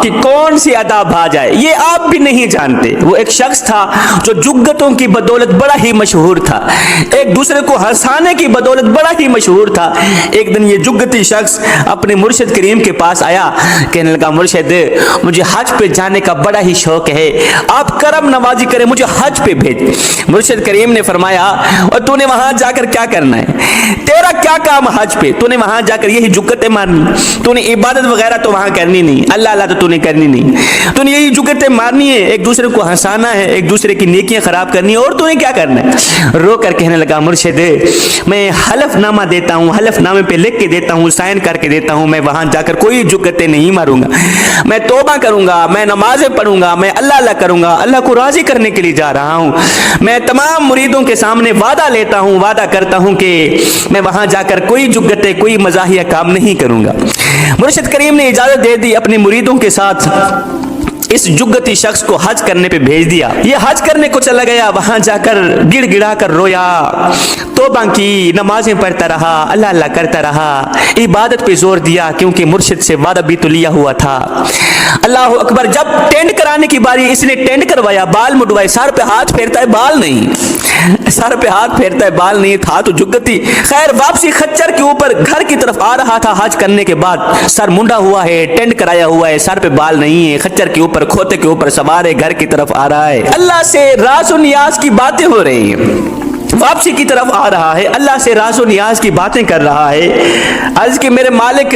کہ کون سی ادا بھا جائے یہ آپ بھی نہیں جانتے۔ وہ ایک شخص تھا جو جگتوں کی بدولت بڑا ہی مشہور تھا، ایک دوسرے کو ہنسانے کی بدولت بڑا ہی مشہور تھا۔ ایک دن یہ جگتی شخص اپنے مرشد کریم کے پاس آیا، کہنے لگا مرشد مجھے حج پہ جانے کا بڑا ہی شوق ہے، آپ کرم نوازی کریں مجھے حج پہ بھیج۔ مرشد کریم نے فرمایا اور تو نے وہاں جا کر کیا کرنا ہے، تیرا کیا کام حج پہ، تو نے وہاں جا کر یہی جگتیں مارنی، تو نے عبادت وغیرہ تو وہاں کرنی نہیں، اللہ اللہ تو نے کرنی نہیں، تو نے یہی جگتیں مارنی ہے، ایک دوسرے کو ہنسانا ہے، ایک دوسرے کی نیکیاں خراب کرنی ہے، اور تو نے کیا کرنا ہے۔ رو کر کہنے لگا مرشد میں حلف نامہ دیتا ہوں، حلف نامے پہ لکھ کے دیتا ہوں، سائن کر کے دیتا ہوں، میں وہاں جا کر کوئی جگتیں نہیں ماروں گا، میں توبہ کروں گا، میں نمازیں پڑھوں گا، میں اللہ اللہ کروں گا، اللہ کو راضی کرنے کے لیے جا رہا ہوں۔ میں تمام مریدوں کے سامنے وعدہ لیتا ہوں، وعدہ کرتا ہوں کہ میں وہاں جا کر کوئی جگتیں کوئی مزاحیہ کام نہیں کروں گا۔ مرشد کریم نے اجازت دے دی، اپنے مریدوں کے ساتھ اس جگتی شخص کو حج کرنے پہ بھیج دیا۔ یہ حج کرنے کو چلا گیا، وہاں جا کر گڑ گڑا کر رویا، توبہ کی، نمازیں پڑھتا رہا، اللہ اللہ کرتا رہا، عبادت پہ زور دیا کیونکہ مرشد سے وعدہ بھی تو لیا ہوا تھا۔ اللہ اکبر، جب ٹینڈ کرانے کی باری اس نے ٹینڈ کروایا، بال مڈوائے، سر پہ ہاتھ پھیرتا ہے بال نہیں، سر پہ ہاتھ پھیرتا ہے بال نہیں تھا تو جگتی۔ خیر واپسی خچر کے اوپر گھر کی طرف آ رہا تھا حج کرنے کے بعد، سر منڈا ہوا ہے، ٹینڈ کرایا ہوا ہے، سر پہ بال نہیں ہے، خچر کے اوپر کھوتے کے اوپر سوار ہے، گھر کی طرف آ رہا ہے، اللہ سے راز و نیاز کی باتیں ہو رہی ہیں، واپسی کی طرف آ رہا ہے، اللہ سے راز و نیاز کی باتیں کر رہا ہے۔ عرض کہ میرے مالک،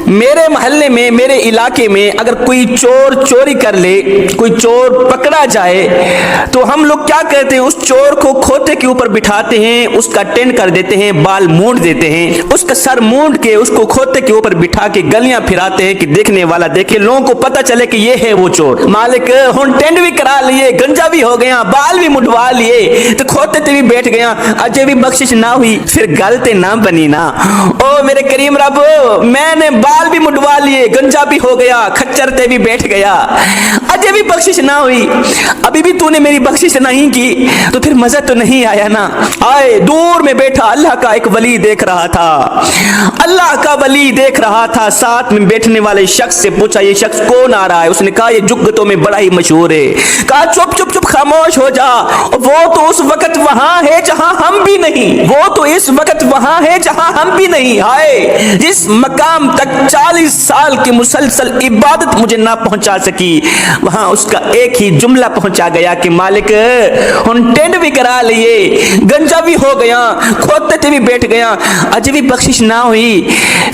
میرے محلے میں، میرے علاقے میں اگر کوئی چور چوری کر لے، کوئی چور پکڑا جائے تو ہم لوگ کیا کرتے ہیں، اس چور کو کھوتے کے اوپر بٹھاتے ہیں، اس کا ٹینڈ کر دیتے ہیں، بال مونڈ دیتے ہیں، اس کا سر مونڈ کے اس کو کھوتے کے اوپر بٹھا کے گلیاں پھراتے ہیں کہ دیکھنے والا دیکھے، لوگوں کو پتہ چلے کہ یہ ہے وہ چور۔ مالک ہن ٹینڈ بھی کرا لیے، گنجا بھی ہو گیا، بال بھی مڈوا لیے، تو کھوتے تے بھی بیٹھ گیا، اجے بھی بخشش نہ ہوئی، پھر گلتے نہ بنی نا۔ او میرے کریم رب، میں نے بال بھی مڈوا لیے، گنجا بھی ہو گیا، کھچر تے بھی بیٹھ گیا، اجے بھی بخشش نہ ہوئی، ابھی بھی تو نے میری بخشش نہیں کی تو پھر مزہ تو نہیں آیا نا۔ آئے دور میں بیٹھا اللہ کا ایک ولی دیکھ رہا تھا، اللہ کا ولی دیکھ رہا تھا، ساتھ میں بیٹھنے والے شخص سے پوچھا یہ شخص کون آ رہا ہے؟ اس نے کہا یہ جگتوں میں بڑا ہی مشہور ہے۔ کہا چپ چپ چپ خاموش ہو جا، وہ تو اس وقت وہاں ہے جہاں ہم بھی نہیں، وہ تو اس وقت وہاں ہے جہاں ہم بھی نہیں۔ ہائے جس مقام تک 40 سال کی مسلسل عبادت مجھے نہ پہنچا سکی، وہاں اس کا ایک ہی جملہ پہنچا گیا کہ مالک ہن ٹینڈ بھی کرا لیے، گنجا بھی ہو گیا، کھوتے تے بھی بیٹھ گیا، اجے بھی بخشش نہ ہوئی،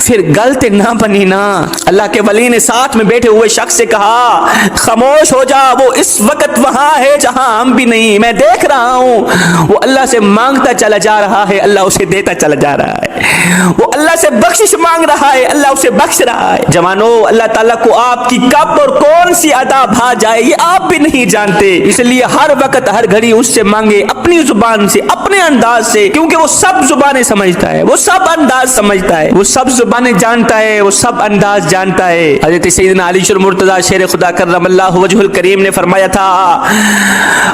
پھر گلتے نہ بنی نا۔ اللہ کے ولی نے ساتھ میں بیٹھے ہوئے شخص سے کہا خاموش ہو جا، وہ اس وقت وہاں ہے جہاں ہم بھی نہیں، میں دیکھ رہا ہوں، وہ اللہ سے مانگتا چلا جا رہا ہے، اللہ اسے دیتا چلا جا رہا ہے، وہ اللہ سے بخشش مانگ رہا ہے، اللہ اسے بخش رہا ہے۔ جوانو، اللہ تعالیٰ کو آپ کی کب اور کون سی عطا بھا جائے یہ آپ بھی نہیں جانتے، اس لیے ہر وقت ہر گھڑی اس سے مانگے، اپنی زبان سے، اپنے انداز سے، کیونکہ وہ سب زبانیں سمجھتا ہے، وہ سب انداز سمجھتا ہے، وہ سب زبانیں جانتا ہے، وہ سب انداز جانتا ہے۔ حضرت سیدنا علی شر مرتضی شیر خدا کرم اللہ وجہ الکریم نے فرمایا تھا،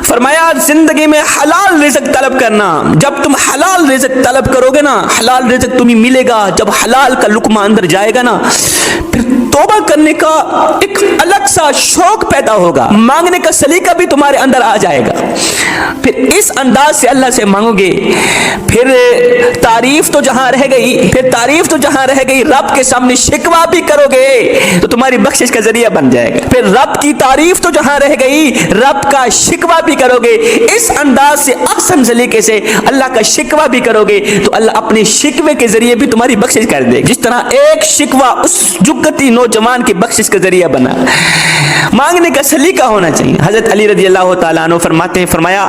فرمایا زندگی میں حلال رزق طلب کرنا، جب تم حلال رزق طلب کرو گے نا، حلال رزق تمہیں ملے گا، جب حلال کا لقمہ اندر جائے گا نا، پھر توبہ کرنے کا ایک الگ سا شوق پیدا ہوگا، مانگنے کا سلیقہ بھی تمہارے اندر آ جائے گا، پھر اس انداز سے اللہ سے مانگو گے، پھر تعریف تو جہاں رہ گئی، پھر تعریف تو جہاں رہ گئی، رب کے سامنے شکوہ بھی کرو گے تو تمہاری بخشش کا ذریعہ بن جائے گا، پھر رب کی تعریف تو جہاں رہ گئی، رب کا شکوہ بھی کرو گے، اس انداز سے احسن سلیقے سے اللہ کا شکوہ بھی کرو گے تو اللہ اپنے شکوے کے ذریعے بھی تمہاری بخشش کر دے گا، جس طرح ایک شکوہ اس جگتی نوجوان کی بخشش کا ذریعہ بنا۔ مانگنے کا سلیقہ ہونا چاہیے۔ حضرت علی رضی اللہ تعالیٰ عنہ فرماتے ہیں، فرمایا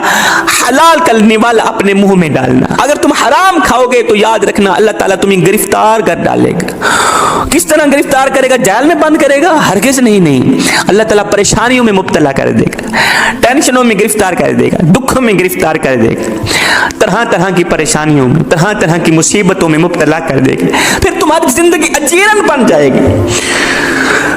حلال کا نوالا اپنے منہ میں ڈالنا، اگر تم حرام کھاؤ گے تو یاد رکھنا اللہ تعالیٰ تمہیں گرفتار کر ڈالے گا۔ کس طرح گرفتار کرے گا؟ جیل میں بند کرے گا؟ ہرگز نہیں، اللہ تعالیٰ پریشانیوں میں مبتلا کر دے گا، ٹینشنوں میں گرفتار کر دے گا، دکھوں میں گرفتار کر دے گا، طرح طرح کی پریشانیوں میں، طرح طرح کی مصیبتوں میں مبتلا کر دے گا، پھر تمہاری زندگی اجیرن بن جائے گی۔